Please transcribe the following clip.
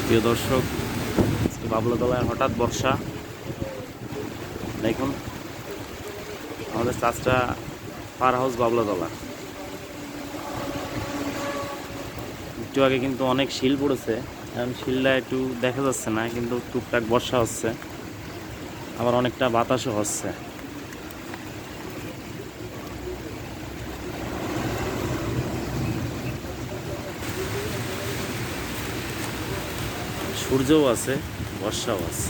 প্রিয় দর্শক, বাবলাতলায় হঠাৎ বর্ষা। দেখুন আমাদের চাষটা পার হাউস বাবলাতলা। একটু আগে কিন্তু অনেক শিল পড়েছে, এখন শিলটা একটু দেখা যাচ্ছে না, কিন্তু টুকটাক বর্ষা হচ্ছে, আবার অনেকটা বাতাসও হচ্ছে। সূর্যও আছে, বর্ষাও আছে।